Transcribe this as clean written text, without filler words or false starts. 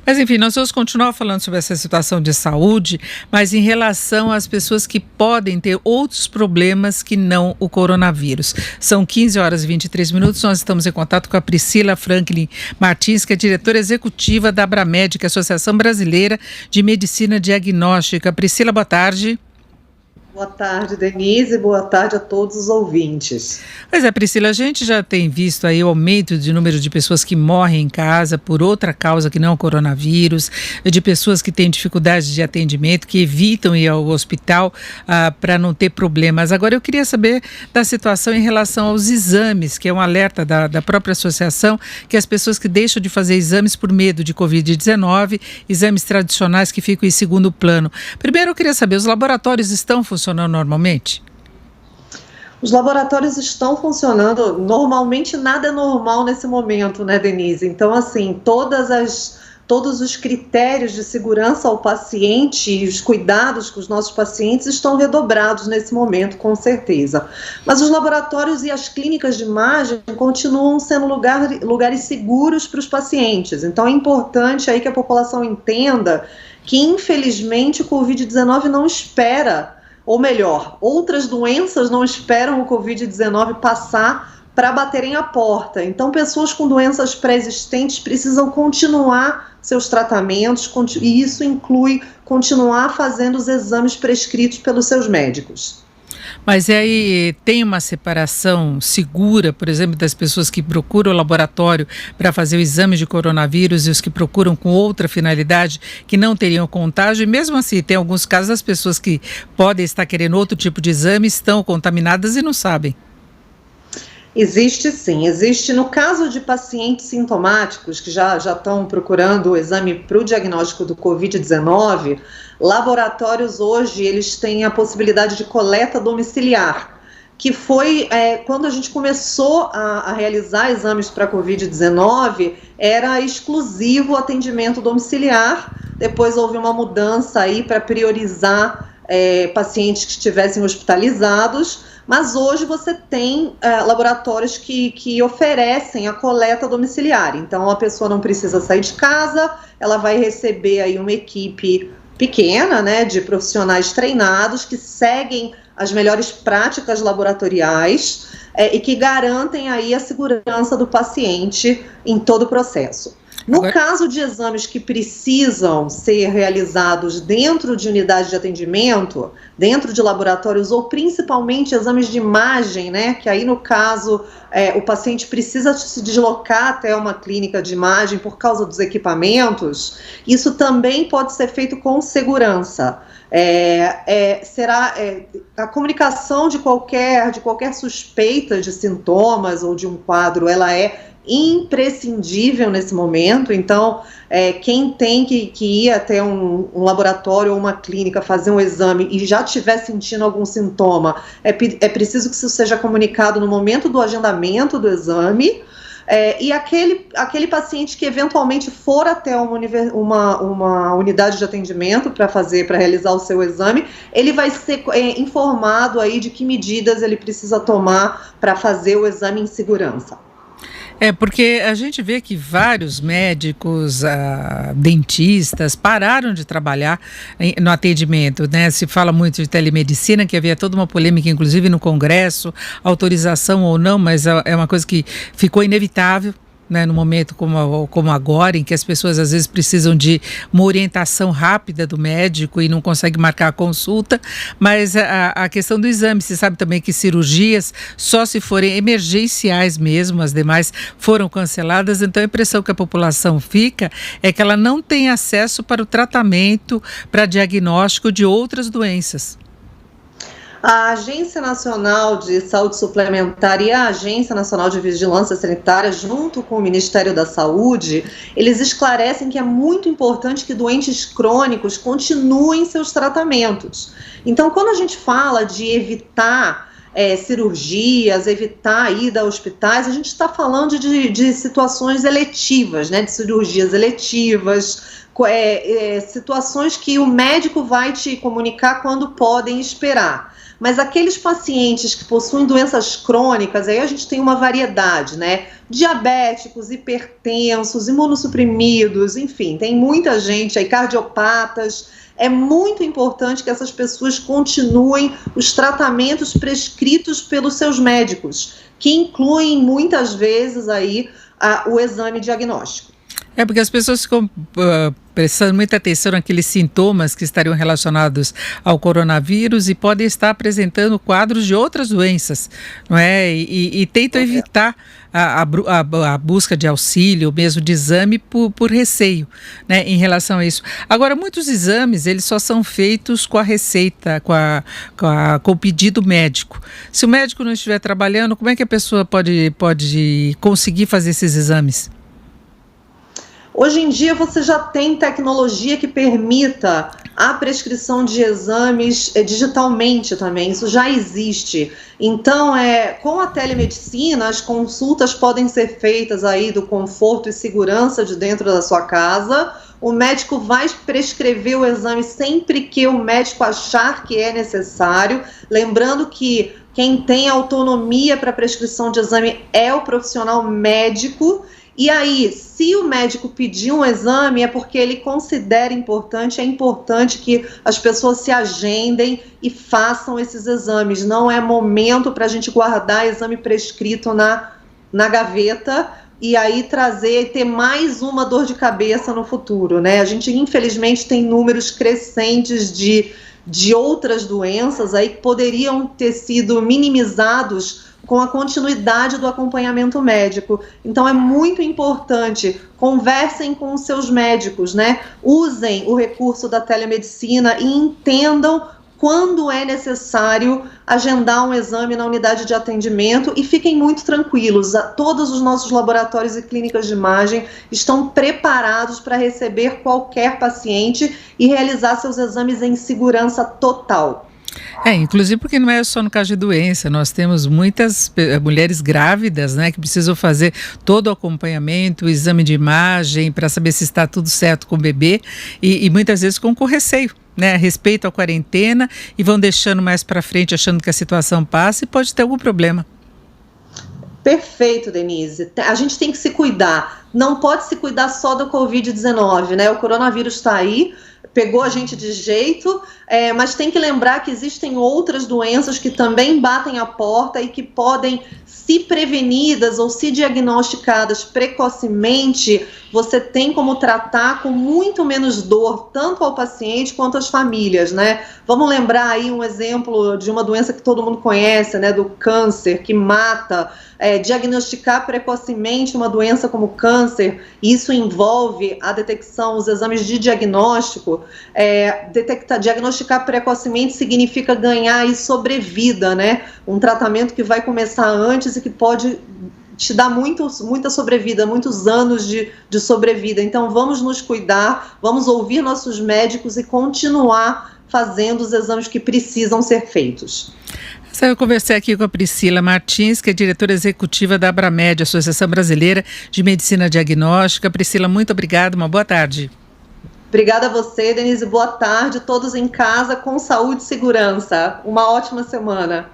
Mas enfim, nós vamos continuar falando sobre essa situação de saúde, mas em relação às pessoas que podem ter outros problemas que não o coronavírus. São 15 horas e 23 minutos, nós estamos em contato com a Priscila Franklin Martins, que é diretora executiva da Abramed, que é a Associação Brasileira de Medicina Diagnóstica. Priscila, boa tarde. Boa tarde, Denise, boa tarde a todos os ouvintes. Pois é, Priscila, a gente já tem visto aí o aumento de número de pessoas que morrem em casa por outra causa que não o coronavírus, de pessoas que têm dificuldade de atendimento, que evitam ir ao hospital para não ter problemas. Agora, eu queria saber da situação em relação aos exames, que é um alerta da própria associação, que as pessoas que deixam de fazer exames por medo de Covid-19, exames tradicionais que ficam em segundo plano. Primeiro, eu queria saber, os laboratórios estão funcionando normalmente? Os laboratórios estão funcionando, normalmente nada é normal nesse momento, né, Denise? Então, assim, todos os critérios de segurança ao paciente e os cuidados com os nossos pacientes estão redobrados nesse momento, com certeza. Mas os laboratórios e as clínicas de imagem continuam sendo lugares seguros para os pacientes. Então, é importante aí que a população entenda que, infelizmente, o Covid-19 não espera, ou melhor, outras doenças não esperam o Covid-19 passar para baterem a porta. Então, pessoas com doenças pré-existentes precisam continuar seus tratamentos, e isso inclui continuar fazendo os exames prescritos pelos seus médicos. Mas aí tem uma separação segura, por exemplo, das pessoas que procuram o laboratório para fazer o exame de coronavírus e os que procuram com outra finalidade, que não teriam contágio, e mesmo assim tem alguns casos das pessoas que podem estar querendo outro tipo de exame, estão contaminadas e não sabem. Existe sim, existe no caso de pacientes sintomáticos que já estão procurando o exame para o diagnóstico do Covid-19, laboratórios hoje eles têm a possibilidade de coleta domiciliar, que foi quando a gente começou a realizar exames para Covid-19, era exclusivo o atendimento domiciliar. Depois houve uma mudança aí para priorizar pacientes que estivessem hospitalizados, mas hoje você tem laboratórios que oferecem a coleta domiciliar. Então a pessoa não precisa sair de casa, ela vai receber aí uma equipe pequena, né, de profissionais treinados que seguem as melhores práticas laboratoriais e que garantem aí a segurança do paciente em todo o processo. No caso de exames que precisam ser realizados dentro de unidade de atendimento, dentro de laboratórios ou principalmente exames de imagem, né, que aí no caso o paciente precisa se deslocar até uma clínica de imagem por causa dos equipamentos, isso também pode ser feito com segurança. Será a comunicação de qualquer suspeita de sintomas ou de um quadro, ela é imprescindível nesse momento. Então, quem tem que ir até um laboratório ou uma clínica fazer um exame e já estiver sentindo algum sintoma, é preciso que isso seja comunicado no momento do agendamento do exame. E aquele paciente que eventualmente for até uma unidade de atendimento para realizar o seu exame, ele vai ser informado aí de que medidas ele precisa tomar para fazer o exame em segurança. Porque a gente vê que vários médicos, dentistas, pararam de trabalhar no atendimento, né? Se fala muito de telemedicina, que havia toda uma polêmica, inclusive no Congresso, autorização ou não, mas é uma coisa que ficou inevitável, né, no momento como agora, em que as pessoas às vezes precisam de uma orientação rápida do médico e não conseguem marcar a consulta, mas a questão do exame, se sabe também que cirurgias só se forem emergenciais mesmo, as demais foram canceladas, então a impressão que a população fica é que ela não tem acesso para o tratamento, para diagnóstico de outras doenças. A Agência Nacional de Saúde Suplementar e a Agência Nacional de Vigilância Sanitária, junto com o Ministério da Saúde, eles esclarecem que é muito importante que doentes crônicos continuem seus tratamentos. Então, quando a gente fala de evitar cirurgias, evitar a ida a hospitais, a gente está falando de situações eletivas, né, de cirurgias eletivas, situações que o médico vai te comunicar quando podem esperar. Mas aqueles pacientes que possuem doenças crônicas, aí a gente tem uma variedade, né? Diabéticos, hipertensos, imunossuprimidos, enfim, tem muita gente aí, cardiopatas. É muito importante que essas pessoas continuem os tratamentos prescritos pelos seus médicos, que incluem muitas vezes aí o exame diagnóstico. É porque as pessoas ficam prestando muita atenção naqueles sintomas que estariam relacionados ao coronavírus e podem estar apresentando quadros de outras doenças, não é? E tentam evitar a busca de auxílio, mesmo de exame, por receio, né, em relação a isso. Agora, muitos exames, eles só são feitos com a receita, com o pedido médico. Se o médico não estiver trabalhando, como é que a pessoa pode conseguir fazer esses exames? Hoje em dia você já tem tecnologia que permita a prescrição de exames digitalmente também, isso já existe. Então, com a telemedicina, as consultas podem ser feitas aí do conforto e segurança de dentro da sua casa. O médico vai prescrever o exame sempre que o médico achar que é necessário. Lembrando que quem tem autonomia para prescrição de exame é o profissional médico. E aí, se o médico pedir um exame, é porque ele considera importante, é importante que as pessoas se agendem e façam esses exames. Não é momento para a gente guardar exame prescrito na gaveta e aí trazer e ter mais uma dor de cabeça no futuro, né? A gente, infelizmente, tem números crescentes de outras doenças aí que poderiam ter sido minimizados com a continuidade do acompanhamento médico. Então é muito importante, conversem com os seus médicos, né? Usem o recurso da telemedicina e entendam quando é necessário agendar um exame na unidade de atendimento e fiquem muito tranquilos. Todos os nossos laboratórios e clínicas de imagem estão preparados para receber qualquer paciente e realizar seus exames em segurança total. Inclusive porque não é só no caso de doença, nós temos muitas mulheres grávidas, né, que precisam fazer todo o acompanhamento, o exame de imagem para saber se está tudo certo com o bebê e muitas vezes com receio, né, a respeito à quarentena e vão deixando mais para frente achando que a situação passa e pode ter algum problema. Perfeito, Denise. A gente tem que se cuidar. Não pode se cuidar só do Covid-19, né? O coronavírus está aí, pegou a gente de jeito, mas tem que lembrar que existem outras doenças que também batem a porta e que podem, se prevenidas ou se diagnosticadas precocemente, você tem como tratar com muito menos dor, tanto ao paciente quanto às famílias, né? Vamos lembrar aí um exemplo de uma doença que todo mundo conhece, né? Do câncer, que mata. Diagnosticar precocemente uma doença como câncer, isso envolve a detecção, os exames de diagnóstico. Diagnosticar precocemente significa ganhar aí sobrevida, né? Um tratamento que vai começar antes e que pode te dar muita sobrevida, muitos anos de sobrevida. Então vamos nos cuidar, vamos ouvir nossos médicos e continuar fazendo os exames que precisam ser feitos. Eu conversei aqui com a Priscila Martins, que é diretora executiva da Abramed, Associação Brasileira de Medicina Diagnóstica. Priscila, muito obrigada, uma boa tarde. Obrigada a você, Denise, boa tarde, todos em casa com saúde e segurança. Uma ótima semana.